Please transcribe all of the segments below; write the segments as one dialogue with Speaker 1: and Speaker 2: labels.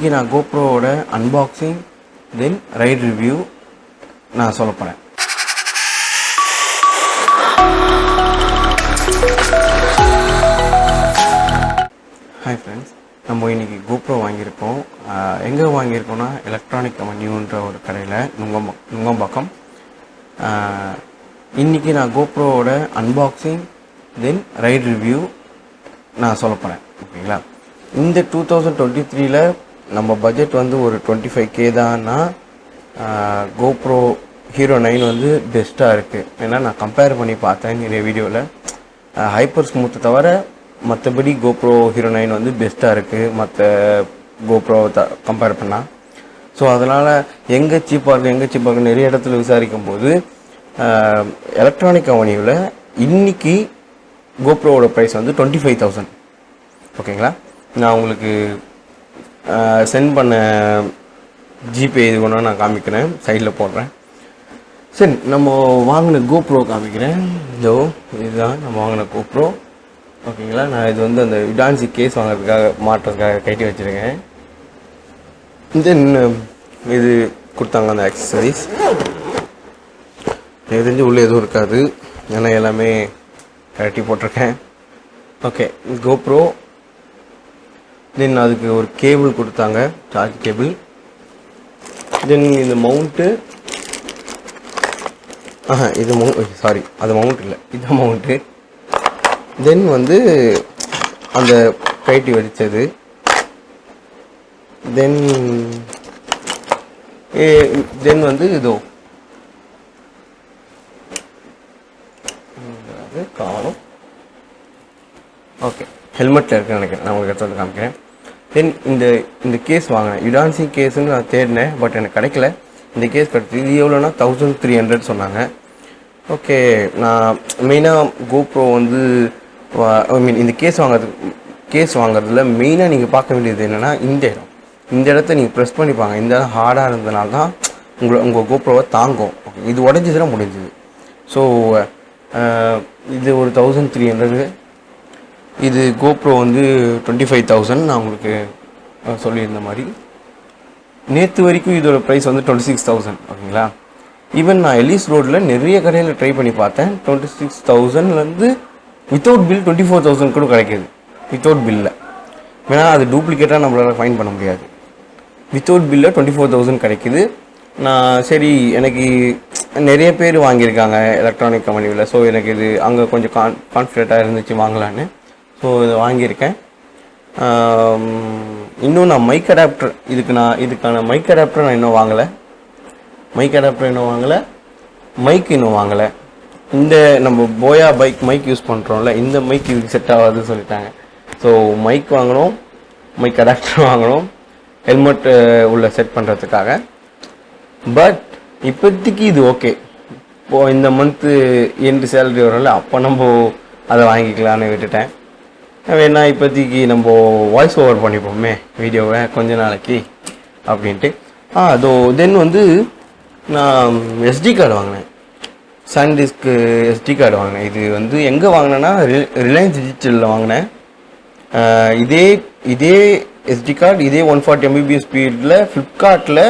Speaker 1: இன்றைக்கி நான் கோப்ரோவோட அன்பாக்சிங் தென் right review நான் சொல்ல போகிறேன். ஹாய் ஃப்ரெண்ட்ஸ், நம்ம இன்றைக்கி கோப்ரோ வாங்கியிருக்கோம். எங்கே வாங்கியிருக்கோன்னா எலக்ட்ரானிக் அவென்யூன்ற ஒரு கடையில் நுங்கம்பாக்கம். இன்றைக்கி நான் கோப்ரோவோட அன்பாக்சிங் தென் ரைட் ரிவ்யூ நான் சொல்ல போகிறேன். ஓகேங்களா? இந்த 2023 நம்ம பட்ஜெட் வந்து ஒரு 25K தான்னா கோப்ரோ ஹீரோ 9 வந்து பெஸ்ட்டாக இருக்குது. ஏன்னா நான் கம்பேர் பண்ணி பார்த்தேன் நிறைய வீடியோவில். ஹைப்பர் ஸ்மூத்தை தவிர மற்றபடி கோப்ரோ ஹீரோ 9 வந்து பெஸ்ட்டாக இருக்குது மற்ற கோப்ரோவை கம்பேர் பண்ணால். ஸோ அதனால் எங்கே சீப்பாக இருக்குது நிறைய இடத்துல விசாரிக்கும் போது எலக்ட்ரானிக் அவென்யூவில் இன்றைக்கி கோப்ரோவோட ப்ரைஸ் வந்து 25,000. ஓகேங்களா? நான் உங்களுக்கு சென்ட் பண்ண ஜிபே இது ஒன்றா நான் காமிக்கிறேன், சைடில் போடுறேன். சரி, நம்ம வாங்கின கோப்ரோ காமிக்கிறேன். இதோ இதுதான் நம்ம வாங்கின கோப்ரோ. ஓகேங்களா? நான் இது வந்து அந்த டான்ஸி கேஸ் வாங்குறதுக்காக மாட்டுறதுக்காக கட்டி வச்சுருக்கேன். தென் இது கொடுத்தாங்க அந்த ஆக்சசரிஸ். எனக்கு தெரிஞ்சு உள்ளே எதுவும் இருக்காது, ஏன்னா எல்லாமே கட்டி போட்டிருக்கேன். Okay, GoPro. தென் அதுக்கு ஒரு கேபிள் கொடுத்தாங்க, சார்ஜ் கேபிள். தென் இந்த மவுண்ட்டு, இது சாரி அது மவுண்ட் இல்லை, இதுதான் மவுண்ட்டு. தென் வந்து அந்த கைட்டி வெடித்தது. தென் வந்து இதோ காணும். ஓகே, ஹெல்மெட்டில் இருக்குன்னு நினைக்கிறேன், நான் உங்களுக்கு எடுத்து வந்து காமிக்கிறேன். தென் இந்த கேஸ் வாங்கினேன், யுடான்சி கேஸுன்னு நான் தேடினேன், பட் எனக்கு கிடைக்கல. இந்த கேஸ் கிடச்சி. இது எவ்வளோனா 1300 சொன்னாங்க. ஓகே, நான் மெயினாக கோப்ரோ வந்து இந்த கேஸ் வாங்குறதுல மெயினாக நீங்கள் பார்க்க வேண்டியது என்னென்னா இந்த இடத்த நீங்கள் ப்ரெஸ் பண்ணிப்பாங்க. இந்த இடம் ஹார்டாக இருந்ததுனால தான் உங்கள் கோப்ரோவை தாங்கும். ஓகே, இது உடஞ்சிதுன்னா முடிஞ்சுது. ஸோ இது ஒரு 1300. இது கோப்ரோ வந்து 25,000 நான் உங்களுக்கு சொல்லியிருந்த மாதிரி. நேற்று வரைக்கும் இதோட ப்ரைஸ் வந்து 26,000. ஓகேங்களா? ஈவன் நான் எலிஸ் ரோட்டில் நிறைய கடையில் ட்ரை பண்ணி பார்த்தேன். 26,000லேருந்து வித்தவுட் பில் 24,000 கூட கிடைக்கிது, வித்தவுட் பில்லில். ஏன்னா அது டூப்ளிகேட்டாக நம்மளால் ஃபைன் பண்ண முடியாது. வித்தவுட் பில்லில் 24,000 கிடைக்கிது. நான் சரி, எனக்கு நிறைய பேர் வாங்கியிருக்காங்க எலக்ட்ரானிக் கம்பெனியில். ஸோ எனக்கு இது அங்கே கொஞ்சம் கான்ஃபிடென்ட்டாக இருந்துச்சு வாங்கலான்னு. ஸோ இதை வாங்கியிருக்கேன். இன்னும் நான் மைக் அடாப்டர் இதுக்கான மைக் அடாப்டர் நான் இன்னும் வாங்கலை. மைக் இன்னும் வாங்கலை. இந்த நம்ம போயா மைக் யூஸ் பண்ணுறோம்ல, இந்த மைக் இதுக்கு செட் ஆகாதுன்னு சொல்லிட்டாங்க. ஸோ மைக் வாங்கணும், மைக் அடாப்டர் வாங்கணும், ஹெல்மெட் உள்ள செட் பண்ணுறதுக்காக. பட் இப்போதைக்கு இது ஓகே. இப்போது இந்த மந்த்து எண்டு சேலரி வரும்ல, அப்போ நம்ம அதை வாங்கிக்கலான்னு விட்டுட்டேன். வேணா இப்போதைக்கு நம்ம வாய்ஸ் ஓவர் பண்ணிப்போமே வீடியோவை கொஞ்ச நாளைக்கு அப்படின்ட்டு. அதோ தென் வந்து நான் எஸ்டி கார்டு வாங்கினேன், சாண்டிஸ்க்கு எஸ்டி கார்டு வாங்கினேன். இது வந்து எங்கே வாங்கினேன்னா ரிலையன்ஸ் டிஜிட்டலில் வாங்கினேன். இதே எஸ்டி கார்டு இதே 140 MB ஸ்பீடில் ஃப்ளிப்கார்ட்டில்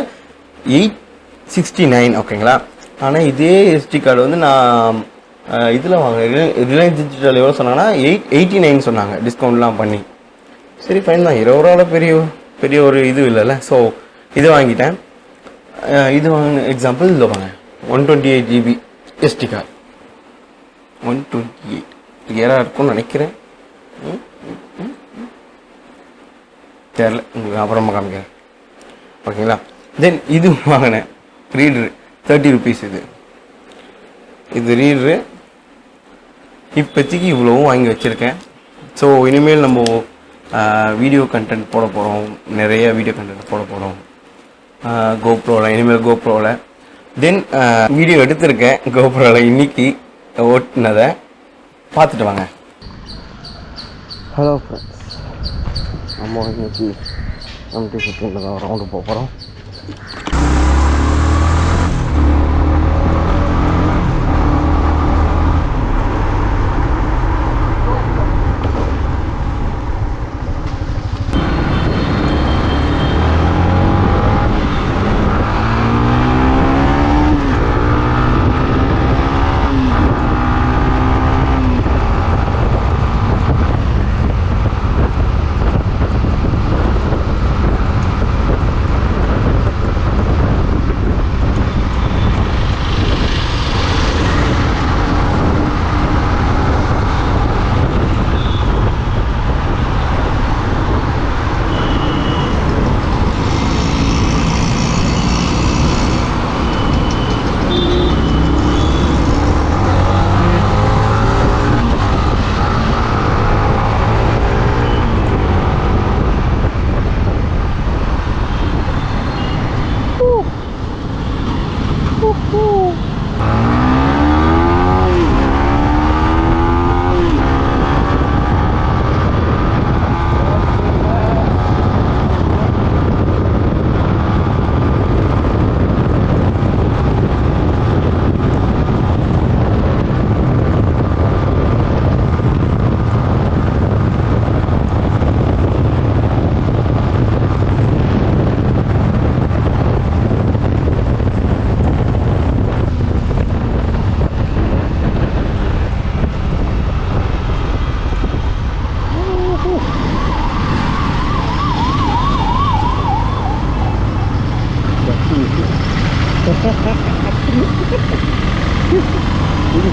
Speaker 1: 869. ஓகேங்களா? ஆனால் இதே எஸ்டி கார்டு வந்து நான் இதில் வாங்கினேன், ரிலையன்ஸ் டிஜிட்டல் எவ்வளோ சொன்னாங்கன்னா 889 சொன்னாங்க, டிஸ்கவுண்ட்லாம் பண்ணி. சரி, ஃபைன் தான், 20 ரூபாவில் பெரிய ஒரு இது இல்லைல்ல. ஸோ இது வாங்கிட்டேன். இது வாங்கின எக்ஸாம்பிள் இதில் வாங்க 128 GB எஸ்டி கார்டு. 128 கிளியராக இருக்கும்னு நினைக்கிறேன், தெரில, உங்களுக்கு அப்புறமா காமிக்கிறேன். ஓகேங்களா? தென் இது வாங்கினேன் ரீடரு, 30 rupees. இது ரீடரு இப்போதைக்கு இவ்வளவும் வாங்கி வச்சுருக்கேன். ஸோ இனிமேல் நம்ம வீடியோ கண்டென்ட் போட போகிறோம், நிறைய வீடியோ கண்டென்ட் போட போகிறோம் கோப்ரோவில். இனிமேல் கோப்ரோவில் தென் வீடியோ எடுத்திருக்கேன் கோப்ரோவில், இன்றைக்கி ஓட்டினதை பார்த்துட்டு வாங்க. ஹலோ ஃப்ரெண்ட்ஸ், நம்ம இன்னைக்கு எம்டி சுற்றில் தான் ரவுண்டு போக போகிறோம்.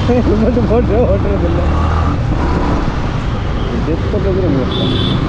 Speaker 1: ஹெல்மெட்டு போட்டு ஓட்டுறதில்லை, ஜெட் பண்ணுறது ரொம்ப கஷ்டம்.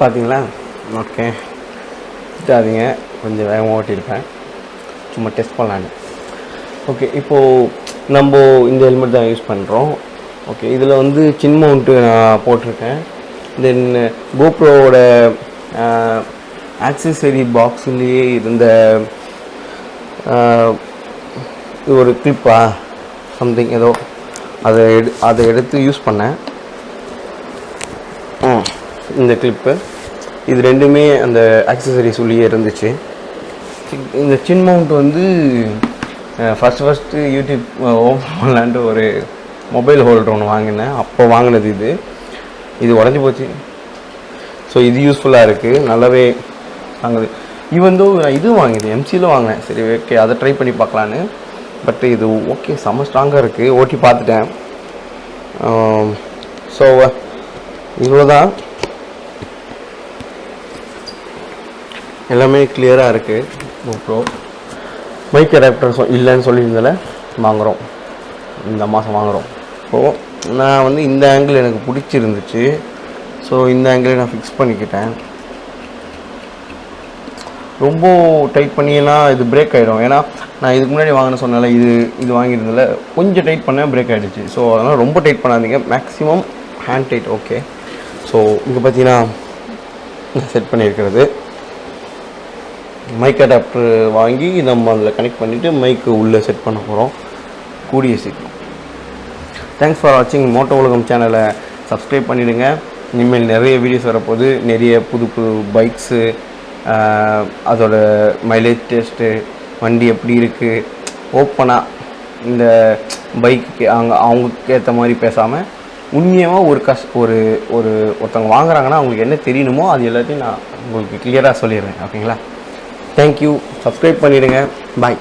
Speaker 1: பார்த்தீங்களா? ஓகே, திட்டாதீங்க, கொஞ்சம் வேகமாக ஓட்டியிருப்பேன், சும்மா டெஸ்ட் பண்ணலான்னு. ஓகே, இப்போது நம்ம இந்த ஹெல்மெட் தான் யூஸ் பண்ணுறோம். ஓகே, இதில் வந்து சின் மவுண்ட்டு நான் போட்டிருக்கேன். தென் கோப்ரோவோட ஆக்சசரி பாக்ஸ்லேயே இருந்த ஒரு கிளிப்பா சம்திங் ஏதோ அதை எடுத்து யூஸ் பண்ணேன். இந்த கிளிப்பு இது ரெண்டுமே அந்த ஆக்சசரிஸ் உள்ளே இருந்துச்சு. இந்த சின் மவுண்ட் வந்து ஃபஸ்ட்டு யூடியூப் ஓப்பன் பண்ணலான்ட்டு ஒரு மொபைல் ஹோல்டர் ஒன்று வாங்கினேன். அப்போ வாங்கினது இது உடஞ்சி போச்சு. ஸோ இது யூஸ்ஃபுல்லாக இருக்குது, நல்லாவே வாங்குது. ஈவன் தோ இது வாங்கிது எம்சியில் வாங்கினேன். சரி, ஓகே, அதை ட்ரை பண்ணி பார்க்கலான்னு. பட் இது ஓகே, செம்ம ஸ்ட்ராங்காக இருக்குது, ஓட்டி பார்த்துட்டேன். ஸோ இவ்வளோ தான். எல்லாமே கிளியராக இருக்குது. GoPro மைக் அடாப்டர் இல்லைன்னு சொல்லியிருந்தால வாங்குகிறோம், இந்த மாதம் வாங்குகிறோம். இப்போது நான் வந்து இந்த ஆங்கிள் எனக்கு பிடிச்சிருந்துச்சு. ஸோ இந்த ஆங்கிளை நான் ஃபிக்ஸ் பண்ணிக்கிட்டேன். ரொம்ப டைட் பண்ணினா இது பிரேக் ஆகிடும். ஏன்னா நான் இதுக்கு முன்னாடி வாங்கின சொன்னால இது வாங்கியிருந்தால கொஞ்சம் டைட் பண்ணால் பிரேக் ஆகிடுச்சு. ஸோ அதனால் ரொம்ப டைட் பண்ணாதீங்க, maximum hand tight okay. So இங்கே பார்த்தீங்கன்னா செட் பண்ணியிருக்கிறது மைக் அடாப்டர் வாங்கி நம்ம அதில் கனெக்ட் பண்ணிவிட்டு மைக்கு உள்ளே செட் பண்ண போகிறோம் கூடிய சீக்கிரம். தேங்க்ஸ் ஃபார் வாட்சிங். மோட்டோ உலகம் சேனலை சப்ஸ்கிரைப் பண்ணிவிடுங்க. இனிமேல் நிறைய வீடியோஸ் வரப்போகுது. நிறைய புது புது பைக்ஸு, அதோட மைலேஜ் டெஸ்ட்டு, வண்டி எப்படி இருக்குது, ஓப்பனாக இந்த பைக்கு அவங்களுக்கு ஏற்ற மாதிரி பேசாமல் உண்மையாக ஒருத்தவங்க வாங்குறாங்கன்னா அவங்களுக்கு என்ன தெரியணுமோ அது எல்லாத்தையும் நான் உங்களுக்கு கிளியராக சொல்லிடுறேன். ஓகேங்களா? தேங்க்யூ. சப்ஸ்கிரைப் பண்ணிவிடுங்க. பாய்.